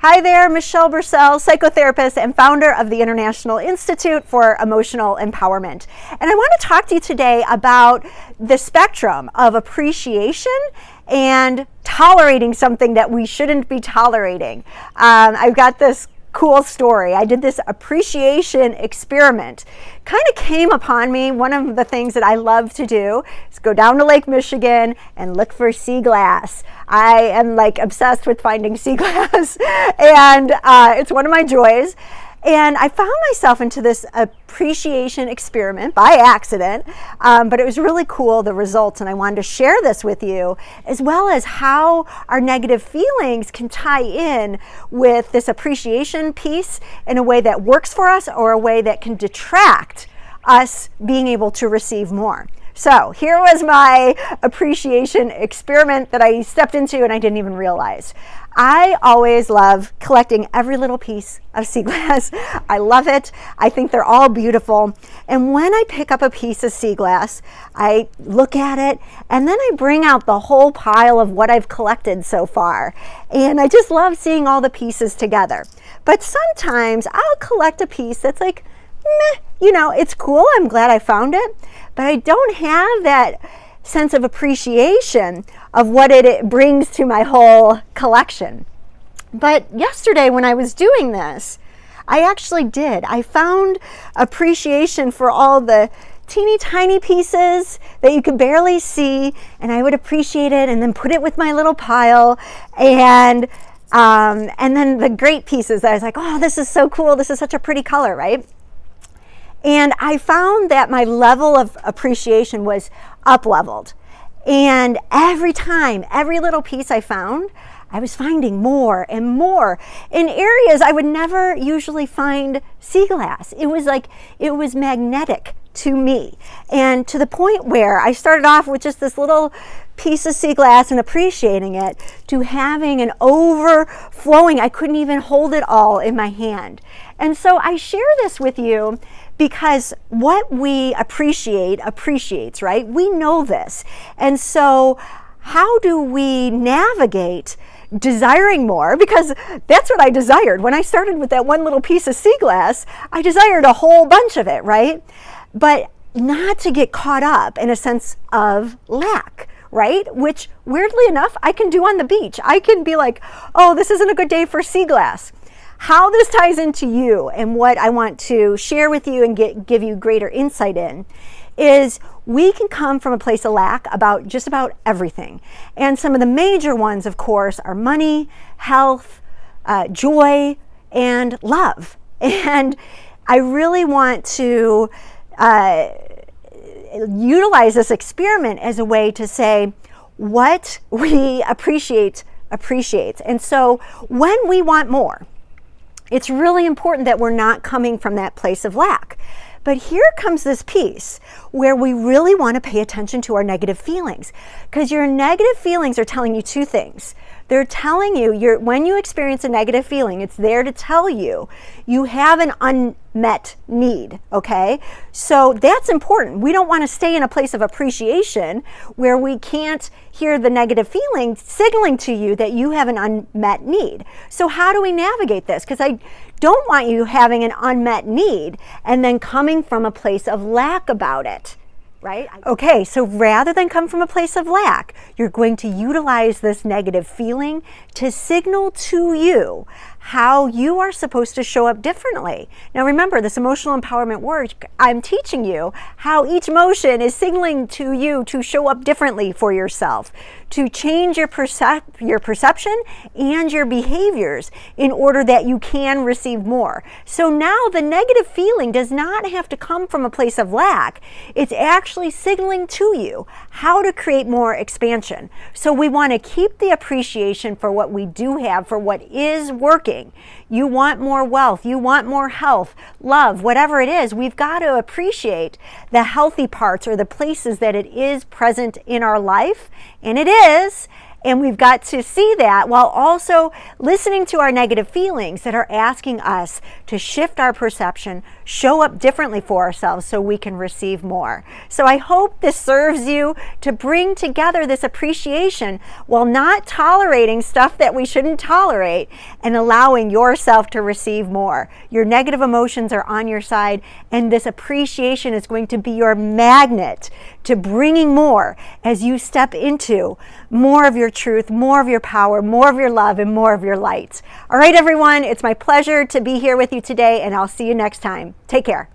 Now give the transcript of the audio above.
Hi there, Michelle Bursell, psychotherapist and founder of the International Institute for Emotional Empowerment. And I want to talk to you today about the spectrum of appreciation and tolerating something that we shouldn't be tolerating. I've got this cool story. I did this appreciation experiment. Kind of came upon me. One of the things that I love to do is go down to Lake Michigan and look for sea glass. I am like obsessed with finding sea glass and it's one of my joys. And I found myself into this appreciation experiment by accident, but it was really cool, the results, and I wanted to share this with you, as well as how our negative feelings can tie in with this appreciation piece in a way that works for us or a way that can detract us being able to receive more. So here was my appreciation experiment that I stepped into and I didn't even realize. I always love collecting every little piece of sea glass. I love it. I think they're all beautiful. And when I pick up a piece of sea glass, I look at it and then I bring out the whole pile of what I've collected so far. And I just love seeing all the pieces together. But sometimes I'll collect a piece that's like, meh, you know, it's cool. I'm glad I found it. But I don't have that sense of appreciation of what it brings to my whole collection. But yesterday when I was doing this, I actually did. I found appreciation for all the teeny tiny pieces that you could barely see, and I would appreciate it and then put it with my little pile, and then the great pieces that I was like, oh, this is so cool. This is such a pretty color, right? And I found that my level of appreciation was up-leveled. And every time, every little piece I found, I was finding more and more in areas I would never usually find sea glass. It was like, it was magnetic to me. And to the point where I started off with just this little piece of sea glass and appreciating it, to having an overflowing, I couldn't even hold it all in my hand. And so I share this with you because what we appreciate appreciates, right? We know this. And so how do we navigate desiring more? Because that's what I desired. When I started with that one little piece of sea glass, I desired a whole bunch of it, right? But not to get caught up in a sense of lack, right? Which weirdly enough, I can do on the beach. I can be like, oh, this isn't a good day for sea glass. How this ties into you and what I want to share with you and give you greater insight in is we can come from a place of lack about just about everything. And some of the major ones, of course, are money, health, joy, and love. And I really want to utilize this experiment as a way to say what we appreciate appreciates. And so when we want more, it's really important that we're not coming from that place of lack. But here comes this piece where we really want to pay attention to our negative feelings, because your negative feelings are telling you two things. They're telling you, when you experience a negative feeling, it's there to tell you you have an unmet need, okay? So that's important. We don't want to stay in a place of appreciation where we can't hear the negative feeling signaling to you that you have an unmet need. So how do we navigate this? Because I don't want you having an unmet need and then coming from a place of lack about it. Right? Okay, so rather than come from a place of lack, you're going to utilize this negative feeling to signal to you how you are supposed to show up differently. Now remember, this emotional empowerment work, I'm teaching you how each emotion is signaling to you to show up differently for yourself, to change your perception and your behaviors in order that you can receive more. So now the negative feeling does not have to come from a place of lack. It's actually signaling to you how to create more expansion. So we want to keep the appreciation for what we do have, for what is working. You want more wealth, you want more health, love, whatever it is, we've got to appreciate the healthy parts or the places that it is present in our life, and it is, And we've got to see that while also listening to our negative feelings that are asking us to shift our perception, show up differently for ourselves so we can receive more. So I hope this serves you to bring together this appreciation while not tolerating stuff that we shouldn't tolerate and allowing yourself to receive more. Your negative emotions are on your side, and this appreciation is going to be your magnet to bringing more as you step into more of your truth, more of your power, more of your love, and more of your light. All right, everyone, it's my pleasure to be here with you today, and I'll see you next time. Take care.